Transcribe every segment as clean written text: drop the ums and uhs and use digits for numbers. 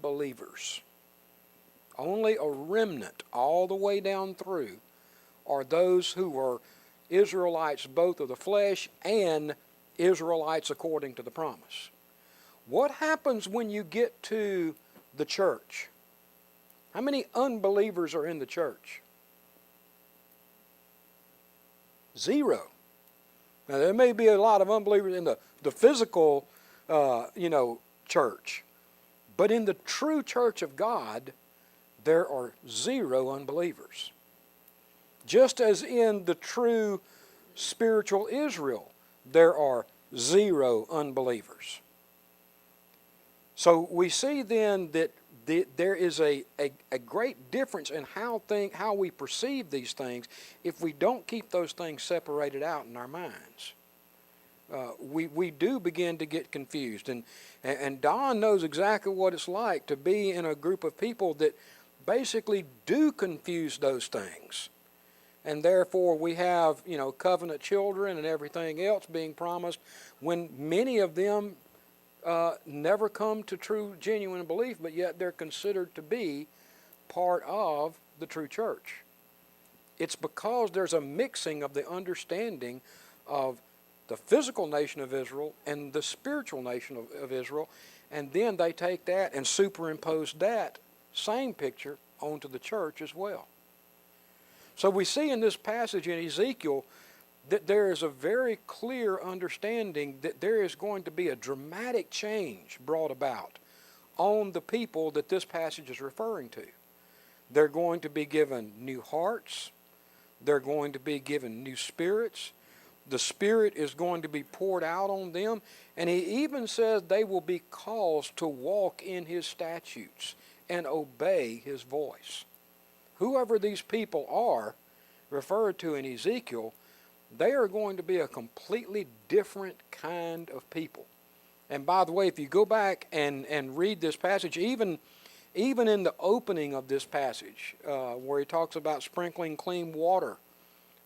believers. Only a remnant all the way down through are those who are Israelites both of the flesh and Israelites according to the promise. What happens when you get to the church? How many unbelievers are in the church? Zero. Now there may be a lot of unbelievers in the physical, church, but in the true church of God, there are zero unbelievers. Just as in the true spiritual Israel, there are zero unbelievers. So we see then that there is a great difference in how we perceive these things if we don't keep those things separated out in our minds. We do begin to get confused. And Don knows exactly what it's like to be in a group of people that basically do confuse those things. And therefore we have, covenant children and everything else being promised when many of them never come to true, genuine belief, but yet they're considered to be part of the true church. It's because there's a mixing of the understanding of the physical nation of Israel and the spiritual nation of Israel, and then they take that and superimpose that same picture onto the church as well. So we see in this passage in Ezekiel that there is a very clear understanding that there is going to be a dramatic change brought about on the people that this passage is referring to. They're going to be given new hearts. They're going to be given new spirits. The Spirit is going to be poured out on them. And he even says they will be caused to walk in his statutes and obey his voice. Whoever these people are referred to in Ezekiel, they are going to be a completely different kind of people. And by the way, if you go back and read this passage, even in the opening of this passage, where he talks about sprinkling clean water,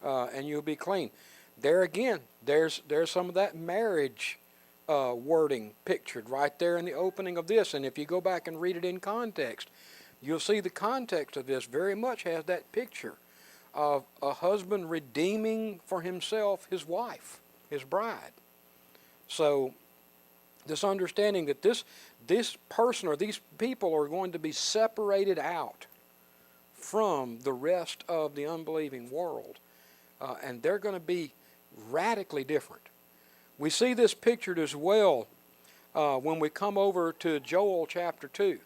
and you'll be clean, there again, there's some of that marriage wording pictured right there in the opening of this. And if you go back and read it in context, you'll see the context of this very much has that picture of a husband redeeming for himself his wife, his bride. So this understanding that this person or these people are going to be separated out from the rest of the unbelieving world, and they're going to be radically different. We see this pictured as well when we come over to Joel chapter 2.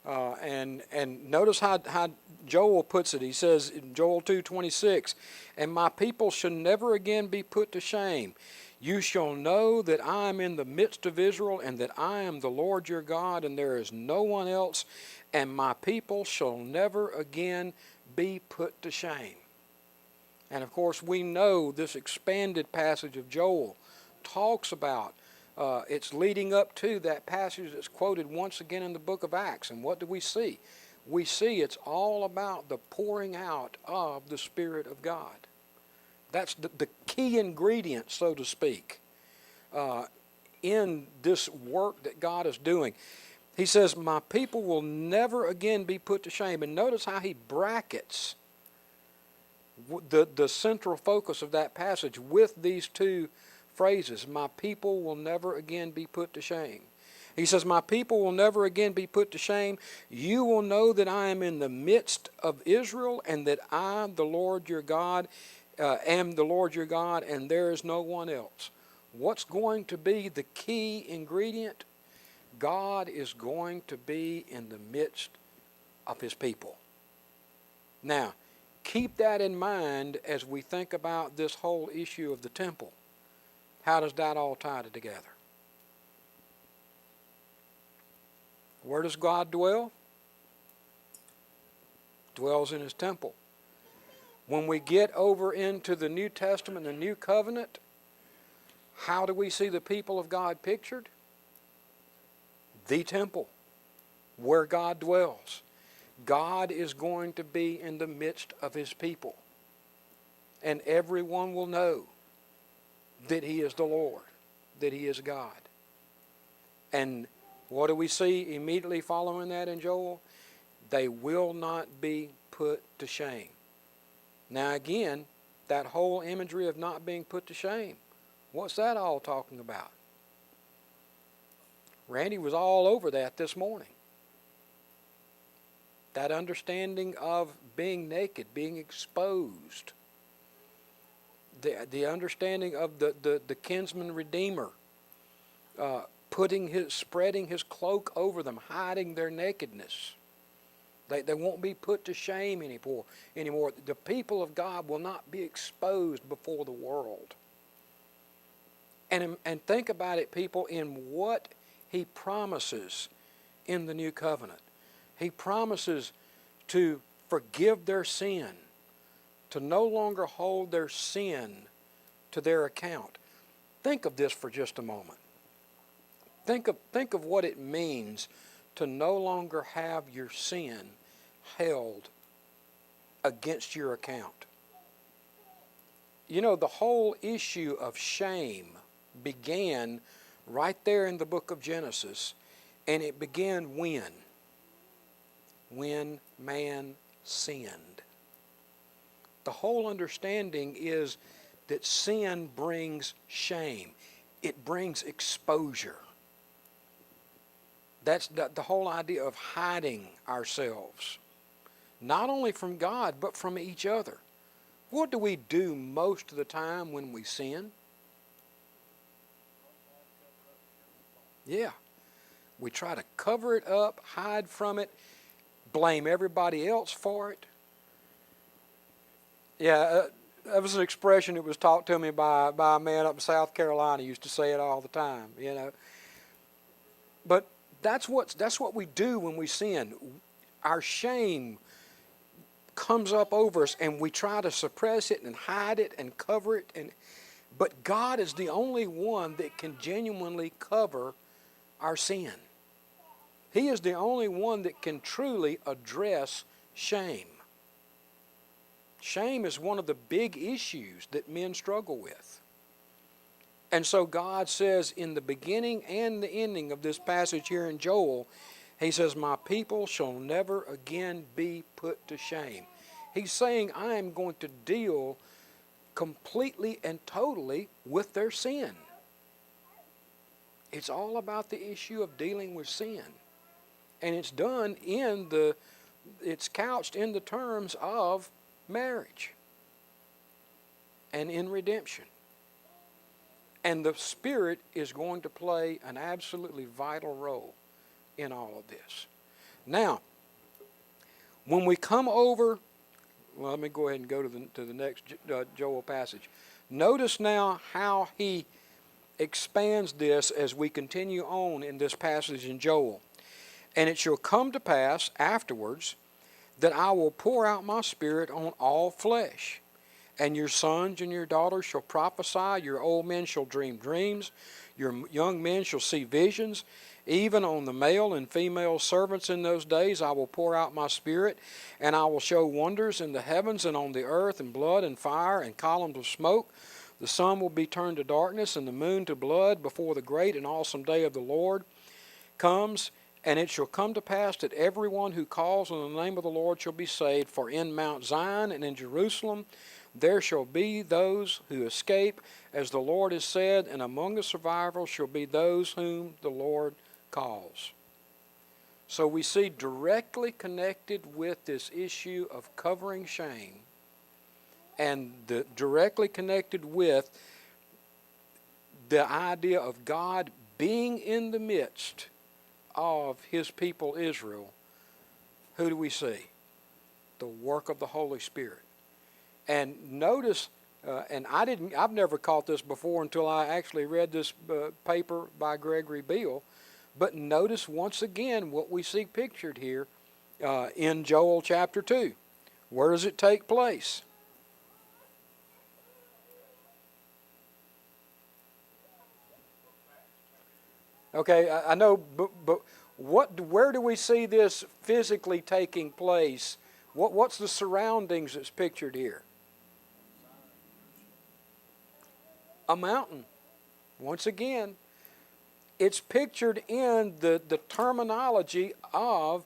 And notice how Joel puts it. He says in Joel 2:26, "And my people shall never again be put to shame. You shall know that I am in the midst of Israel, and that I am the Lord your God, and there is no one else. And my people shall never again be put to shame." And of course we know this expanded passage of Joel talks about it's leading up to that passage that's quoted once again in the book of Acts. And what do we see? We see it's all about the pouring out of the Spirit of God. That's the key ingredient, so to speak, in this work that God is doing. He says, my people will never again be put to shame. And notice how he brackets the central focus of that passage with these two phrases. My people will never again be put to shame. He says, my people will never again be put to shame. You will know that I am in the midst of Israel, and that I, the Lord your God, am the Lord your God, and there is no one else. What's going to be the key ingredient? God is going to be in the midst of his people. Now, keep that in mind as we think about this whole issue of the temple. How does that all tie together? Where does God dwell? Dwells in his temple. When we get over into the New Testament, the New Covenant, how do we see the people of God pictured? The temple, where God dwells. God is going to be in the midst of his people. And everyone will know that he is the Lord, that he is God. And What do we see immediately following that in Joel? They will not be put to shame. Now again, that whole imagery of not being put to shame, what's that all talking about? Randy was all over that this morning. That understanding of being naked, being exposed. The understanding of the kinsman redeemer, spreading his cloak over them, hiding their nakedness. They won't be put to shame anymore. The people of God will not be exposed before the world. And think about it, people, in what he promises in the new covenant. He promises to forgive their sin, to no longer hold their sin to their account. Think of this for just a moment. Think of what it means to no longer have your sin held against your account. You know, the whole issue of shame began right there in the book of Genesis, and it began when? When man sinned. The whole understanding is that sin brings shame. It brings exposure. That's the whole idea of hiding ourselves, not only from God, but from each other. What do we do most of the time when we sin? Yeah. We try to cover it up, hide from it, blame everybody else for it. Yeah, that was an expression that was taught to me by a man up in South Carolina. He used to say it all the time, you know. But that's what we do when we sin. Our shame comes up over us, and we try to suppress it and hide it and cover it. But God is the only one that can genuinely cover our sin. He is the only one that can truly address shame. Shame is one of the big issues that men struggle with. And so God says in the beginning and the ending of this passage here in Joel, he says, my people shall never again be put to shame. He's saying, I am going to deal completely and totally with their sin. It's all about the issue of dealing with sin. And it's done it's couched in the terms of marriage and in redemption. And the Spirit is going to play an absolutely vital role in all of this. Now, when we come over, well, let me go ahead and go to the next Joel passage. Notice now how he expands this as we continue on in this passage in Joel. And it shall come to pass afterwards that I will pour out my Spirit on all flesh. And your sons and your daughters shall prophesy, your old men shall dream dreams, your young men shall see visions. Even on the male and female servants in those days I will pour out my Spirit, and I will show wonders in the heavens and on the earth, and blood and fire and columns of smoke. The sun will be turned to darkness and the moon to blood before the great and awesome day of the Lord comes. And it shall come to pass that everyone who calls on the name of the Lord shall be saved. For in Mount Zion and in Jerusalem there shall be those who escape, as the Lord has said, and among the survivors shall be those whom the Lord calls. So we see directly connected with this issue of covering shame, and directly connected with the idea of God being in the midst of his people Israel. Who do we see? The work of the Holy Spirit. And notice, I've never caught this before until I actually read this paper by Gregory Beale, but notice once again what we see pictured here in Joel chapter 2. Where does it take place? Okay, I know, but where do we see this physically taking place? What's the surroundings that's pictured here? A mountain. Once again, it's pictured in the terminology of